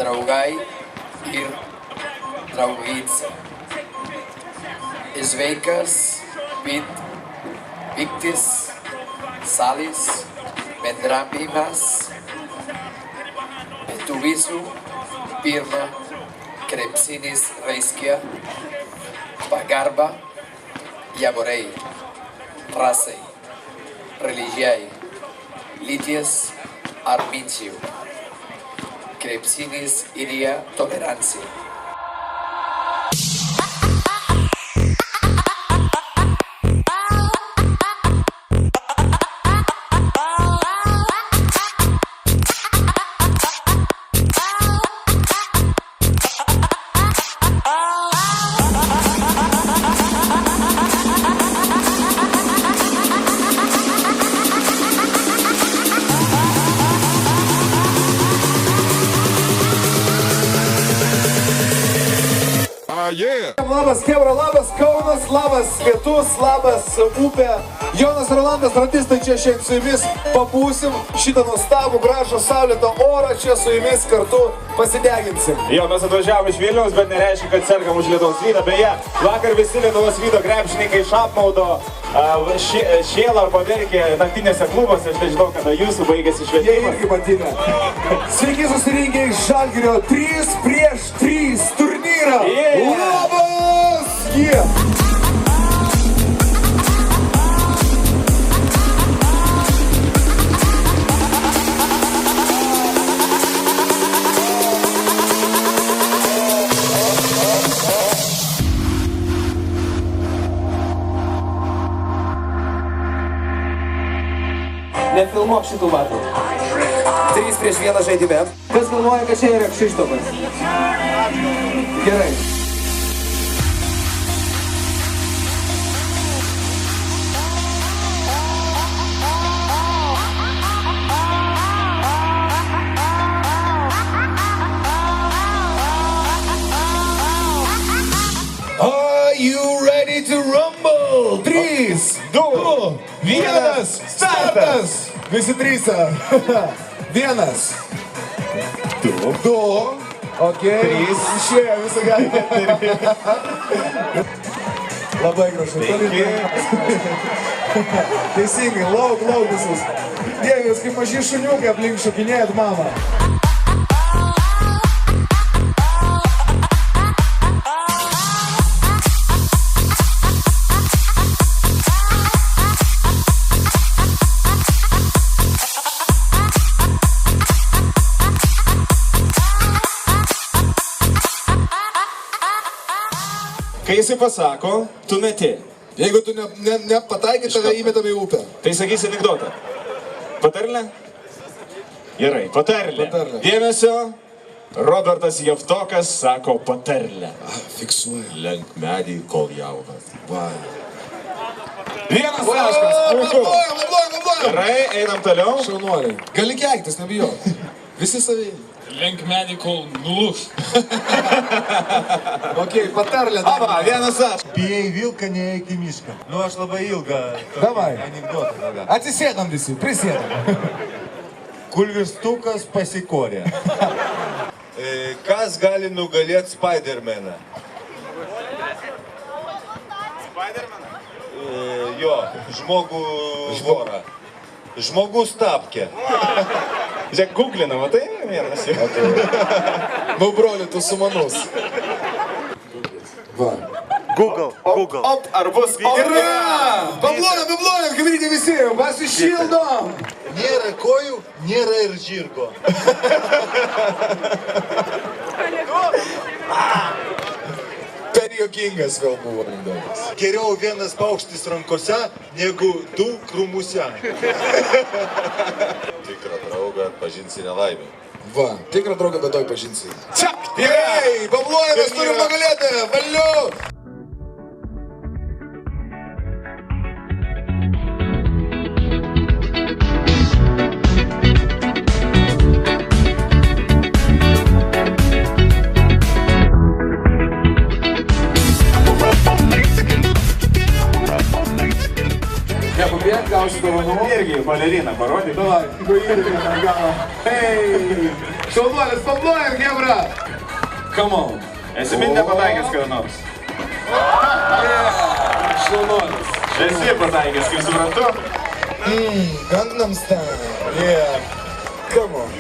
draugai ir draugystė. Sveikas, pyktis, salis, bendravimas, bet tų visų pirma krepšinis reiškia pagarba javorai, rasai, religijai, lyties ar minčių. Krepšinis yra tolerancija. Yeah. Labas Chebra, labas Kaunas, labas Lietus, labas upė. Jonas Rolandas, radistai čia šiandien su jumis pabūsim šitą nuostabų, gražų, saulėtą orą čia su jumis kartu pasideginsim. Jo, mes atvažiavome iš Vilniaus, bet nereiškia, kad sergam už Lietuvos Rytą. Beje, vakar visi Lietuvos Ryto krepšininkai šapmaudo šėlą arba verkė naktinėse klubuose. Aš nežinau, kada jūsų baigėsi švietimas. Jie irgi patinė. Sveiki susirinkę iš Žalgirio 3-3 turnyrą. Labas! Nefilmuok šitų batų. 3-1 žaidime. Kas galvoja, kad čia yra Kšištofas? Gerai. Are you ready to rumble? 3, 2, 1, startas! Visi trysą. 1, 2, ok, išėjo visą galime. Labai gražu. Teisingai, lauk visus. Dieve, jūs kaip maži šuniukai aplink šokinėjat mamą. Kai jisai pasako, tu meti. Jeigu tu nepataikai, tave įmetam į upę. Tai sakysi anekdotą. Patarlė? Gerai, patarlė. Dėmesio, Robertas Javtokas sako patarlę. Fiksuoja. Lenk medį, kol jaunas. Va. Vienas taškas, puiku. Vablojam. Gerai, einam toliau. Šaunuoliai. Gali keiktis, nebijau. Visi savi. Lenk medį, kol nulūš. Ok, patarlė. Aba, vienas aš. Bijai vilką, neeik į mišką. Nu, aš labai ilgą Davai. anekdotą. Atsisėdam visi, prisėdam. Kulvistukas pasikorė. Kas gali nugalėti Spidermaną? Jo, žmogų vorą. Žmogus tapkė. Žiūrėk, googlina, matai? Vienas jau. Nu, broli, tu sumanus. Va. Google. Op, ar bus video? Yra! Pablojam, kaip reikia visi, pasišildom. Nėra kojų, nėra ir žirgo. Per juokingas vėl buvo anekdotas. Geriau vienas paukštis rankose, negu du krūmuose. Tikrą draugą atpažinsi nelaimę. Va, tikrą draugą betoj pažinsi. Gerai, pablojam, mes turim nugalėti, valiu! Nepabėg, gausi dovanų. Irgi baleriną parodyk. Davai, jeigu irgi ten gavo. Hei! Šaunuolis, paplojam, Hebra. Come on. Esi min nepataikęs kada nors. Šaunuolis. Esi pataikęs, kaip suprantu. Gangnam Style. Yeah. Come on.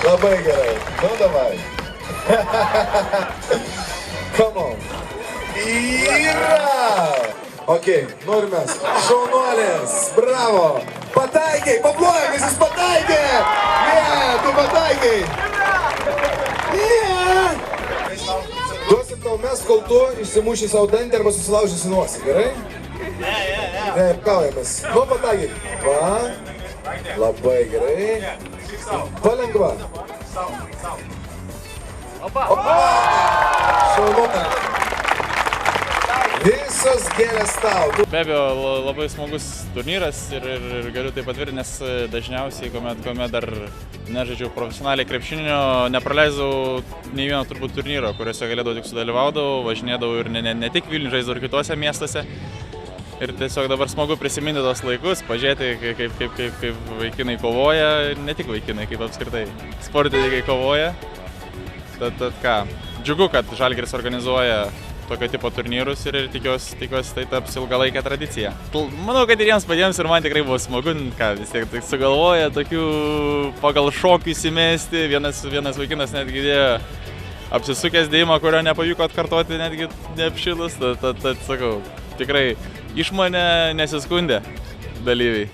Labai gerai. Nu, davai. Come on. Yra. Okei, norim mes. Šaunuolis. Bravo. Pataikiai, paplojam, jis pataikė. Yeah, tu pataikiai. Yeah. Duosim tau mes, kol tu išsimuši savo dantį arba susilaužysi nosį, gerai? Ne, kaujamės. Nu, pataikyk. Va. Labai gerai. Palengva. Opa! Šaunuolis. Visos gėlės tau. Be abejo, labai smagus turnyras ir galiu tai patvirtinti, nes dažniausiai, kuomet dar nežaidžiau profesionaliai krepšinio, nepraleidau nei vieno turbūt turnyro, kuriuose galėdavau tik sudalyvaudavau, važinėdavau ir ne tik Vilniuje, žaisdavau ir kitose miestuose. Ir tiesiog dabar smagu prisiminti tos laikus, pažiūrėti, kaip vaikinai kovoja, ne tik vaikinai, kaip apskritai sportininkai kovoja. Tad ką, džiugu, kad Žalgiris organizuoja tokio tipo turnyrus ir tikiuosi tai taps ilgalaikė tradicija. Manau, kad ir jiems patiems ir man tikrai buvo smagu, ką vis tiek sugalvoja tokių pagal šokių įsimesti. Vienas vaikinas netgi dėjo apsisukęs dėjimą, kurio nepavyko atkartoti netgi neapšilus. Tad sakau, tikrai iš mane nesiskundė dalyviai.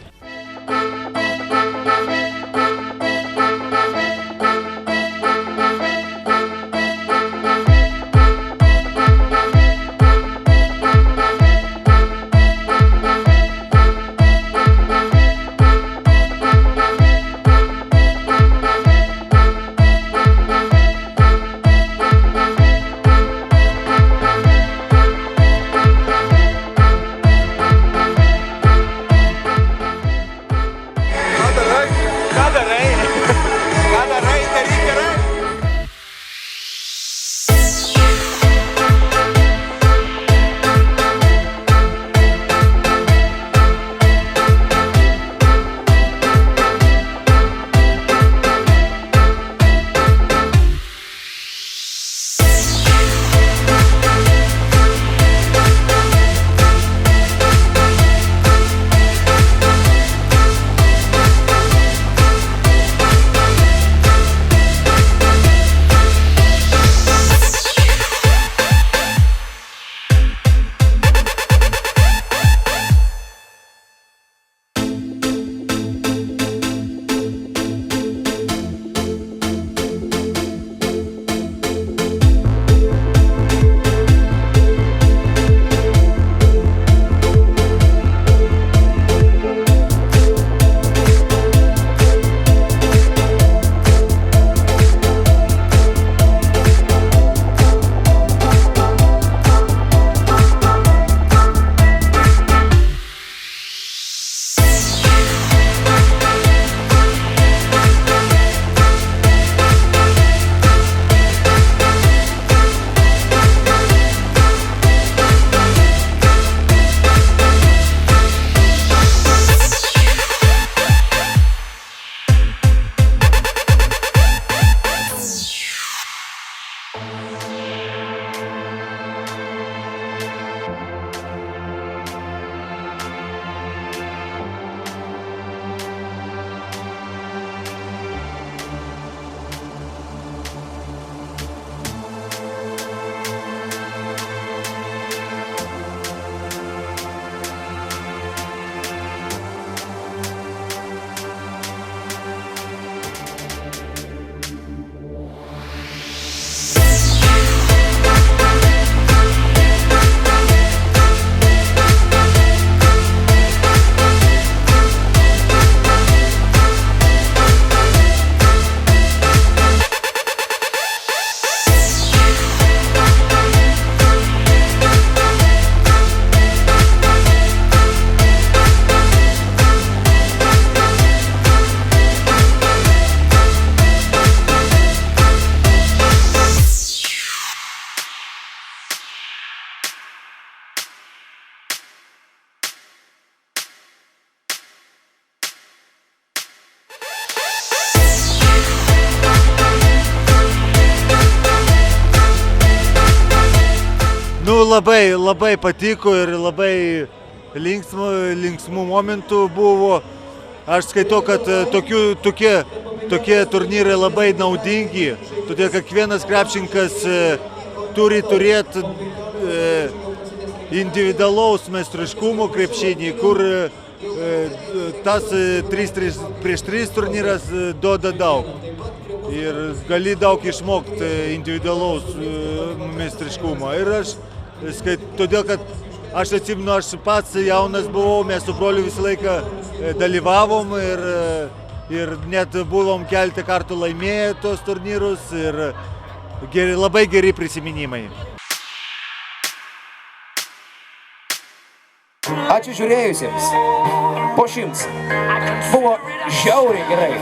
labai patiko ir labai linksmų momentų buvo. Aš skaitau, kad tokie turnyrai labai naudingi, todėl kiekvienas krepšininkas turi turėti individualaus meistriškumo krepšinį, kur tas 3x3 turnyras duoda daug. Ir gali daug išmokti individualaus meistriškumo. Ir aš skaitau, todėl, kad aš atsimenu, aš pats jaunas buvau, mes su broliu visą laiką dalyvavom ir net buvom keletą kartų laimėję tos turnyrus ir labai geri prisiminimai. Ačiū žiūrėjusiems. Po 100. Buvo žiauriai gerai.